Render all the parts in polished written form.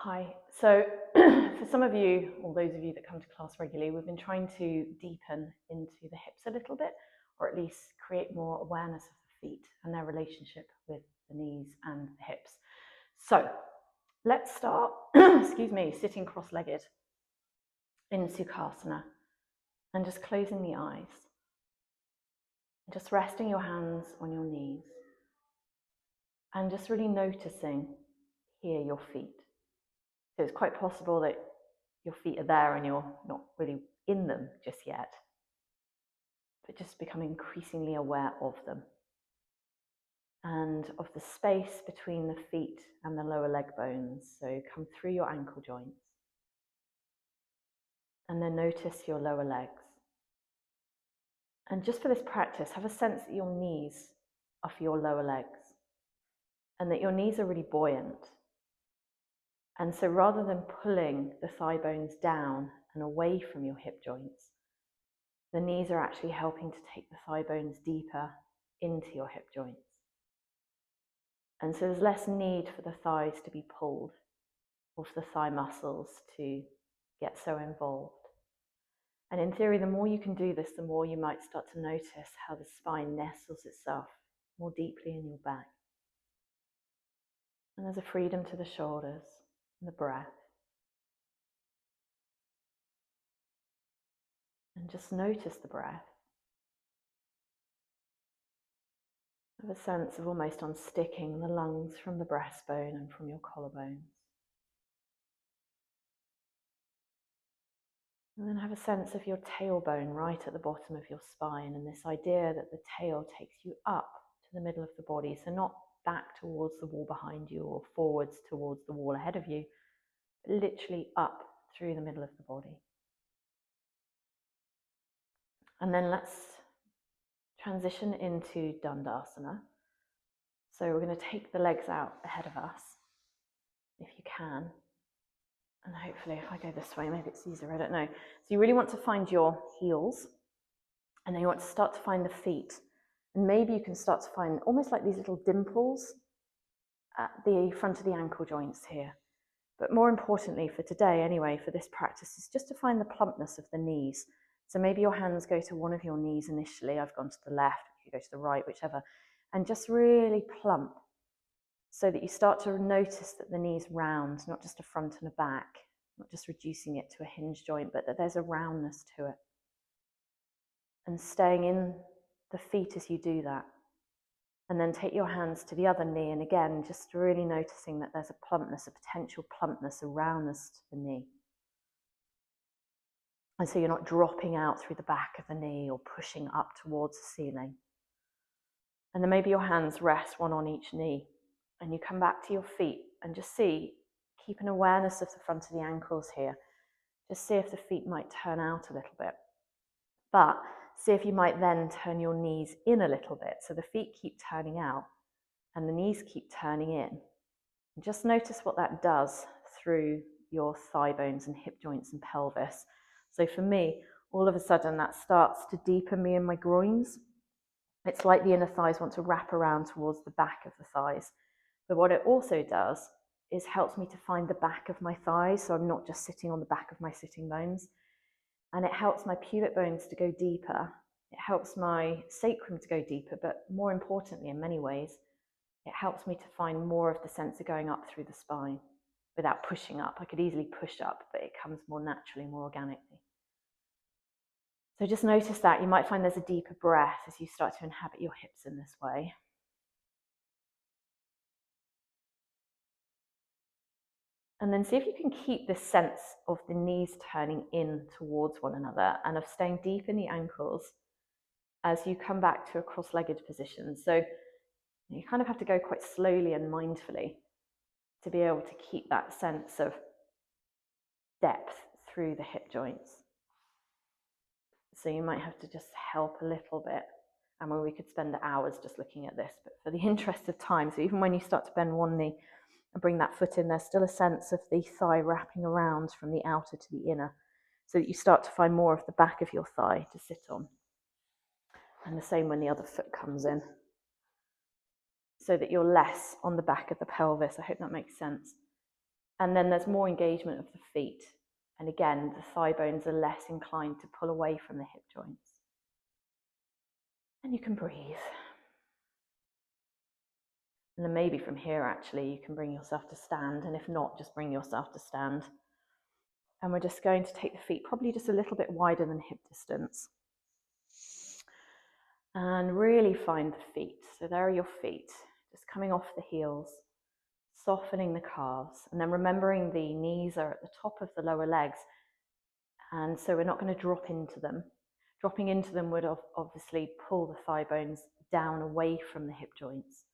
Hi. So for some of you, or those of you that come to class regularly, we've been trying to deepen into the hips a little bit, or at least create more awareness of the feet and their relationship with the knees and the hips. So let's start, excuse me, sitting cross-legged in Sukhasana and just closing the eyes. Just resting your hands on your knees and just really noticing here your feet. So it's quite possible that your feet are there and you're not really in them just yet, but just become increasingly aware of them and of the space between the feet and the lower leg bones. So come through your ankle joints and then notice your lower legs. And just for this practice, have a sense that your knees are for your lower legs and that your knees are really buoyant. And so rather than pulling the thigh bones down and away from your hip joints, the knees are actually helping to take the thigh bones deeper into your hip joints. And so there's less need for the thighs to be pulled or for the thigh muscles to get so involved. And in theory, the more you can do this, the more you might start to notice how the spine nestles itself more deeply in your back. And there's a freedom to the shoulders and the breath. And just notice the breath. Have a sense of almost unsticking the lungs from the breastbone and from your collarbones. And then have a sense of your tailbone right at the bottom of your spine, and this idea that the tail takes you up to the middle of the body, so not back towards the wall behind you or forwards towards the wall ahead of you, but literally up through the middle of the body. And then let's transition into Dandasana. So we're going to take the legs out ahead of us, if you can. And hopefully if I go this way, maybe it's easier, I don't know. So you really want to find your heels, and then you want to start to find the feet. And maybe you can start to find almost like these little dimples at the front of the ankle joints here. But more importantly for today anyway, for this practice, is just to find the plumpness of the knees. So maybe your hands go to one of your knees initially. I've gone to the left, you go to the right, whichever. And just really plump so that you start to notice that the knee's round, not just a front and a back, not just reducing it to a hinge joint, but that there's a roundness to it. And staying in the feet as you do that. And then take your hands to the other knee, and again, just really noticing that there's a plumpness, a potential plumpness, a roundness to the knee. And so you're not dropping out through the back of the knee or pushing up towards the ceiling. And then maybe your hands rest one on each knee, and you come back to your feet and just see, keep an awareness of the front of the ankles here. Just see if the feet might turn out a little bit. But see if you might then turn your knees in a little bit. So the feet keep turning out and the knees keep turning in. And just notice what that does through your thigh bones and hip joints and pelvis. So for me, all of a sudden that starts to deepen me in my groins. It's like the inner thighs want to wrap around towards the back of the thighs. But what it also does is helps me to find the back of my thighs, so I'm not just sitting on the back of my sitting bones. And it helps my pubic bones to go deeper. It helps my sacrum to go deeper, but more importantly, in many ways, it helps me to find more of the sense of going up through the spine without pushing up. I could easily push up, but it comes more naturally, more organically. So just notice that. You might find there's a deeper breath as you start to inhabit your hips in this way. And then see if you can keep this sense of the knees turning in towards one another and of staying deep in the ankles as you come back to a cross-legged position. So you kind of have to go quite slowly and mindfully to be able to keep that sense of depth through the hip joints. So you might have to just help a little bit. I mean, we could spend hours just looking at this, but for the interest of time, so even when you start to bend one knee and bring that foot in, there's still a sense of the thigh wrapping around from the outer to the inner, so that you start to find more of the back of your thigh to sit on. And the same when the other foot comes in, so that you're less on the back of the pelvis. I hope that makes sense. And then there's more engagement of the feet. And again, the thigh bones are less inclined to pull away from the hip joints. And you can breathe. And then maybe from here, actually, you can bring yourself to stand. And if not, just bring yourself to stand. And we're just going to take the feet probably just a little bit wider than hip distance. And really find the feet. So there are your feet, just coming off the heels, softening the calves. And then remembering the knees are at the top of the lower legs. And so we're not going to drop into them. Dropping into them would obviously pull the thigh bones down away from the hip joints.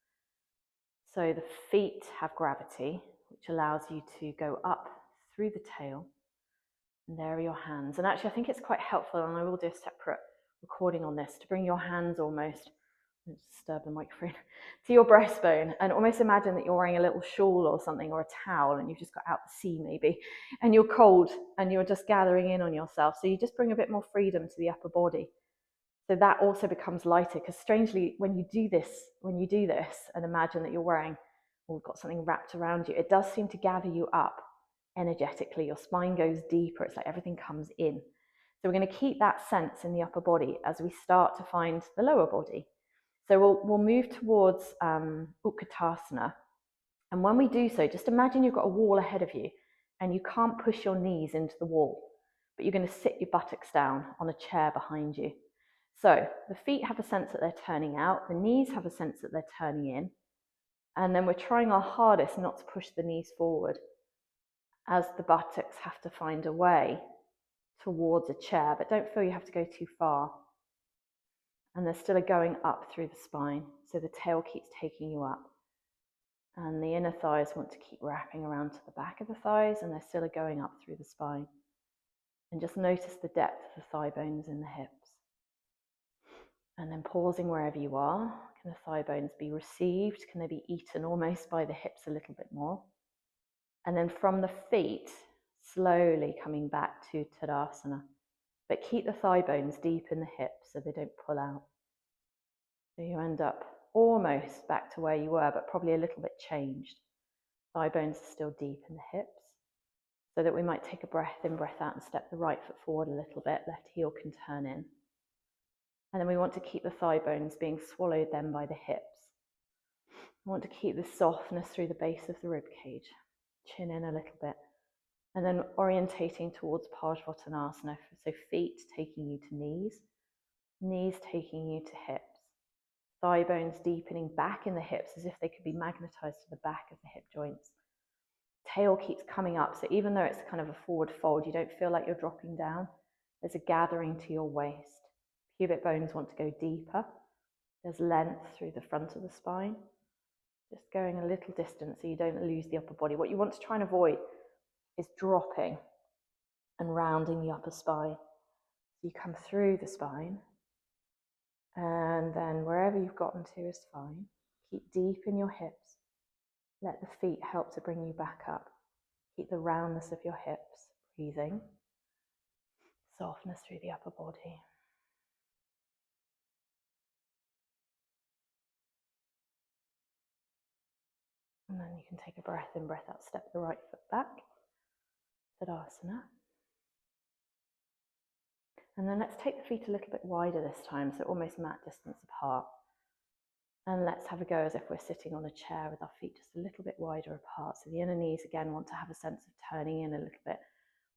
So the feet have gravity, which allows you to go up through the tail. And there are your hands. And actually, I think it's quite helpful, and I will do a separate recording on this, to bring your hands almost, don't disturb the microphone, to your breastbone, and almost imagine that you're wearing a little shawl or something, or a towel, and you've just got out the sea maybe, and you're cold, and you're just gathering in on yourself. So you just bring a bit more freedom to the upper body. So that also becomes lighter, because strangely, when you do this, and imagine that you're wearing, or got something wrapped around you, it does seem to gather you up energetically. Your spine goes deeper. It's like everything comes in. So we're going to keep that sense in the upper body as we start to find the lower body. So we'll move towards Utkatasana. And when we do so, just imagine you've got a wall ahead of you and you can't push your knees into the wall, but you're going to sit your buttocks down on a chair behind you. So the feet have a sense that they're turning out, the knees have a sense that they're turning in, and then we're trying our hardest not to push the knees forward, as the buttocks have to find a way towards a chair, but don't feel you have to go too far. And there's still a going up through the spine, so the tail keeps taking you up. And the inner thighs want to keep wrapping around to the back of the thighs, and they're still a going up through the spine. And just notice the depth of the thigh bones in the hips. And then pausing wherever you are. Can the thigh bones be received? Can they be eaten almost by the hips a little bit more? And then from the feet, slowly coming back to Tadasana. But keep the thigh bones deep in the hips so they don't pull out. So you end up almost back to where you were, but probably a little bit changed. Thigh bones are still deep in the hips. So that we might take a breath in, breath out, and step the right foot forward a little bit. Left heel can turn in. And then we want to keep the thigh bones being swallowed then by the hips. We want to keep the softness through the base of the rib cage. Chin in a little bit. And then orientating towards Parsvottanasana. So feet taking you to knees. Knees taking you to hips. Thigh bones deepening back in the hips as if they could be magnetized to the back of the hip joints. Tail keeps coming up. So even though it's kind of a forward fold, you don't feel like you're dropping down. There's a gathering to your waist. Pubic bones want to go deeper. There's length through the front of the spine. Just going a little distance so you don't lose the upper body. What you want to try and avoid is dropping and rounding the upper spine. So you come through the spine, and then wherever you've gotten to is fine. Keep deep in your hips. Let the feet help to bring you back up. Keep the roundness of your hips. Breathing. Softness through the upper body. And then you can take a breath in, breath out, step the right foot back. Tadasana. And then let's take the feet a little bit wider this time, so almost mat distance apart. And let's have a go as if we're sitting on a chair with our feet just a little bit wider apart. So the inner knees again want to have a sense of turning in a little bit.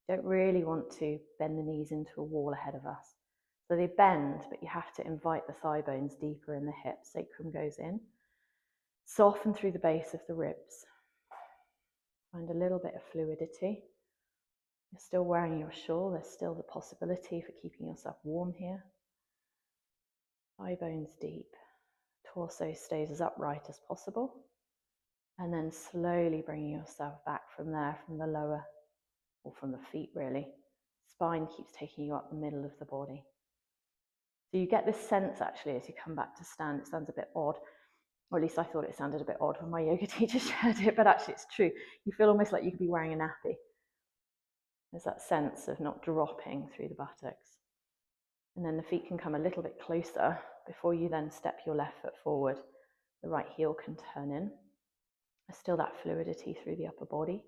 Don't really want to bend the knees into a wall ahead of us. So they bend, but you have to invite the thigh bones deeper in the hips. Sacrum goes in. Soften through the base of the ribs. Find a little bit of fluidity. You're still wearing your shawl. There's still the possibility for keeping yourself warm here. Thigh bones deep. Torso stays as upright as possible. And then slowly bringing yourself back from there, from the lower, or from the feet really. Spine keeps taking you up the middle of the body. So you get this sense actually as you come back to stand. It sounds a bit odd, or at least I thought it sounded a bit odd when my yoga teacher shared it, but actually it's true. You feel almost like you could be wearing a nappy. There's that sense of not dropping through the buttocks. And then the feet can come a little bit closer before you then step your left foot forward. The right heel can turn in. There's still that fluidity through the upper body.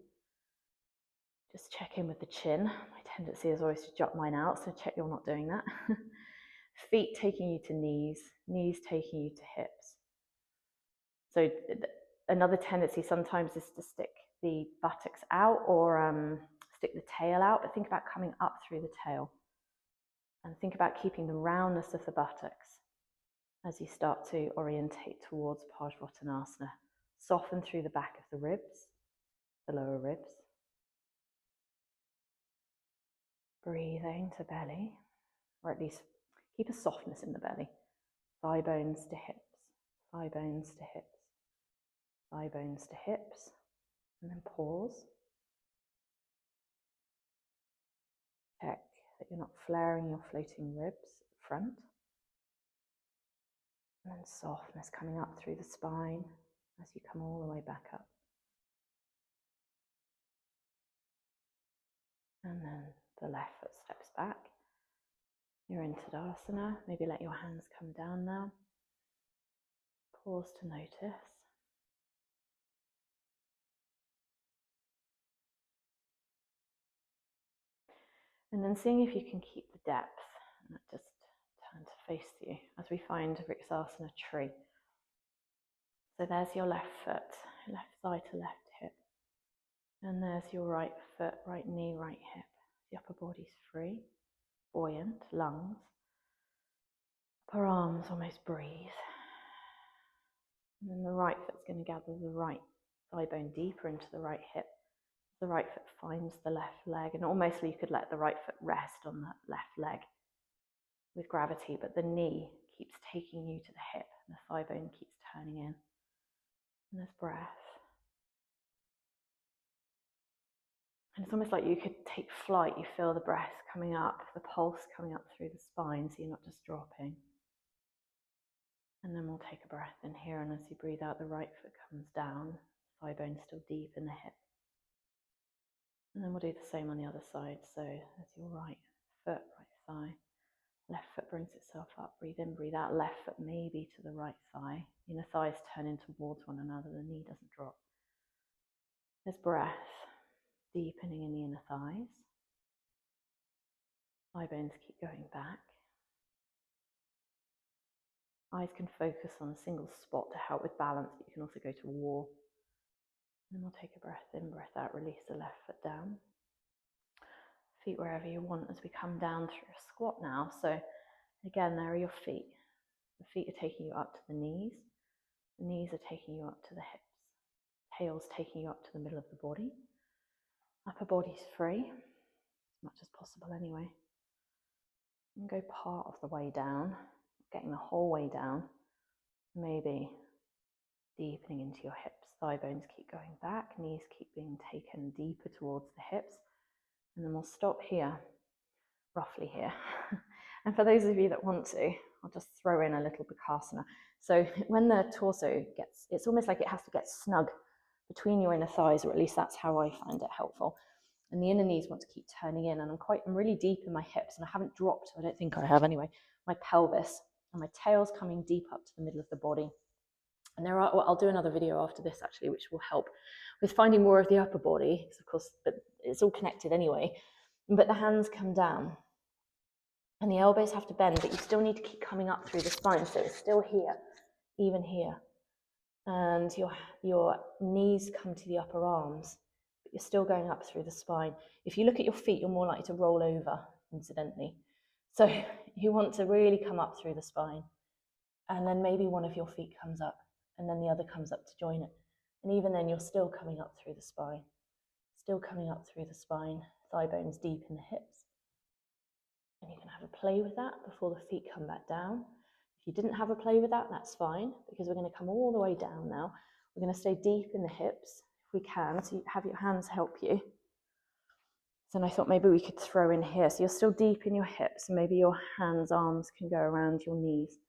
Just check in with the chin. My tendency is always to jut mine out, so check you're not doing that. Feet taking you to knees, knees taking you to hips. So another tendency sometimes is to stick the buttocks out or stick the tail out, but think about coming up through the tail. And think about keeping the roundness of the buttocks as you start to orientate towards Parsvottanasana. Soften through the back of the ribs, the lower ribs. Breathing to belly, or at least keep a softness in the belly. Thigh bones to hips, thigh bones to hips, thigh bones to hips, and then pause. Check that you're not flaring your floating ribs at front. And then softness coming up through the spine as you come all the way back up. And then the left foot steps back. You're in Tadasana. Maybe let your hands come down now. Pause to notice. And then seeing if you can keep the depth. And just turn to face you as we find Vrksasana tree. So there's your left foot, left thigh to left hip. And there's your right foot, right knee, right hip. The upper body's free, buoyant, lungs. Upper arms almost breathe. And then the right foot's going to gather the right thigh bone deeper into the right hip. The right foot finds the left leg, and almost you could let the right foot rest on the left leg with gravity, but the knee keeps taking you to the hip, and the thigh bone keeps turning in. And there's breath. And it's almost like you could take flight. You feel the breath coming up, the pulse coming up through the spine, so you're not just dropping. And then we'll take a breath in here, and as you breathe out, the right foot comes down, thigh bone still deep in the hip. And then we'll do the same on the other side. So as your right foot, right thigh, left foot brings itself up, breathe in, breathe out, left foot maybe to the right thigh. Inner thighs turn in towards one another, the knee doesn't drop. There's breath, deepening in the inner thighs. Thigh bones keep going back. Eyes can focus on a single spot to help with balance, but you can also go to war. And then we'll take a breath in, breath out, release the left foot down. Feet wherever you want as we come down through a squat now. So again, there are your feet. The feet are taking you up to the knees. The knees are taking you up to the hips. Tail's taking you up to the middle of the body. Upper body's free, as much as possible anyway. And go part of the way down, getting the whole way down. Maybe deepening into your hips. Thigh bones keep going back, knees keep being taken deeper towards the hips. And then we'll stop here, roughly here. And for those of you that want to, I'll just throw in a little Bakasana. So when the torso gets, it's almost like it has to get snug between your inner thighs, or at least that's how I find it helpful. And the inner knees want to keep turning in, and I'm really deep in my hips, and I haven't dropped, I don't think I have anyway, my pelvis, and my tail's coming deep up to the middle of the body. And I'll do another video after this actually, which will help with finding more of the upper body, because of course, but it's all connected anyway. But the hands come down, and the elbows have to bend, but you still need to keep coming up through the spine, so it's still here, even here. And your knees come to the upper arms, but you're still going up through the spine. If you look at your feet, you're more likely to roll over, incidentally. So you want to really come up through the spine, and then maybe one of your feet comes up, and then the other comes up to join it. And even then, you're still coming up through the spine. Still coming up through the spine, thigh bones deep in the hips. And you can have a play with that before the feet come back down. If you didn't have a play with that, that's fine, because we're going to come all the way down now. We're going to stay deep in the hips, if we can, so you have your hands help you. So then I thought maybe we could throw in here. So you're still deep in your hips, and maybe your hands, arms can go around your knees.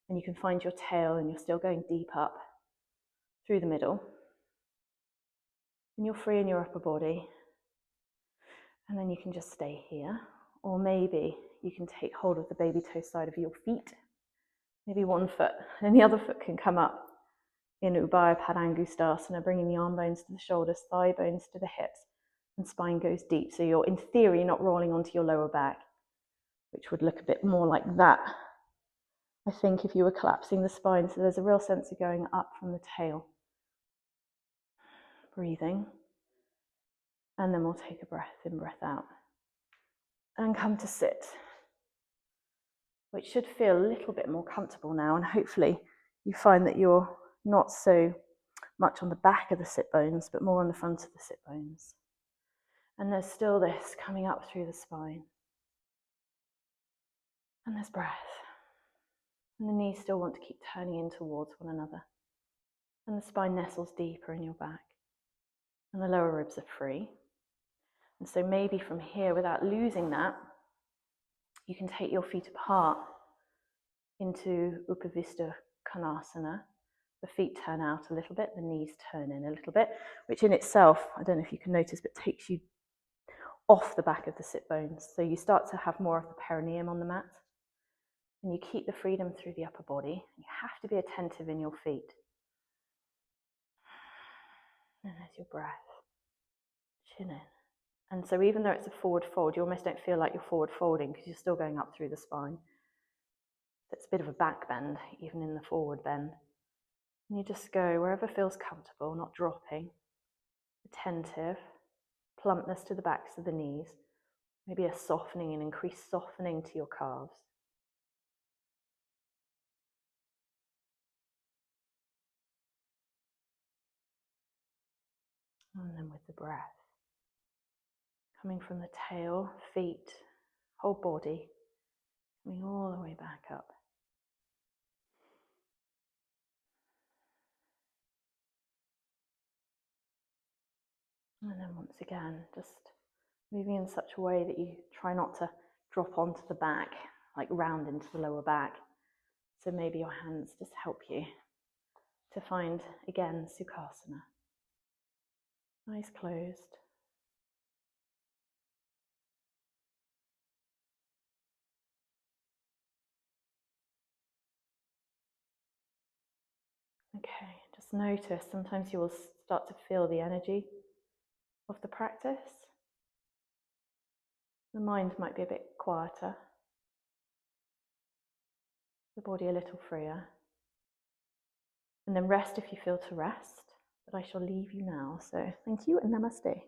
And you can find your tail, and you're still going deep up through the middle. And you're free in your upper body. And then you can just stay here. Or maybe you can take hold of the baby toe side of your feet. Maybe one foot, and the other foot can come up in Ubaya Padangusthasana, bringing the arm bones to the shoulders, thigh bones to the hips. and spine goes deep. So you're, in theory, not rolling onto your lower back, which would look a bit more like that, I think, if you were collapsing the spine. So there's a real sense of going up from the tail. Breathing. And then we'll take a breath in, breath out. And come to sit, which should feel a little bit more comfortable now. And hopefully you find that you're not so much on the back of the sit bones, but more on the front of the sit bones. And there's still this coming up through the spine. And there's breath. And the knees still want to keep turning in towards one another. And the spine nestles deeper in your back. And the lower ribs are free. And so maybe from here, without losing that, you can take your feet apart into Upavista Konasana. The feet turn out a little bit, the knees turn in a little bit, which in itself, I don't know if you can notice, but takes you off the back of the sit bones. So you start to have more of the perineum on the mat. And you keep the freedom through the upper body. You have to be attentive in your feet. And there's your breath. Chin in. And so even though it's a forward fold, you almost don't feel like you're forward folding because you're still going up through the spine. It's a bit of a back bend, even in the forward bend. And you just go wherever feels comfortable, not dropping. Attentive. Plumpness to the backs of the knees. Maybe a softening, an increased softening to your calves. And then with the breath. Coming from the tail, feet, whole body, coming all the way back up. And then once again, just moving in such a way that you try not to drop onto the back, like round into the lower back. So maybe your hands just help you to find, again, Sukhasana. Eyes closed. Okay, just notice, sometimes you will start to feel the energy of the practice. The mind might be a bit quieter. The body a little freer. And then rest if you feel to rest. But I shall leave you now. So thank you and namaste.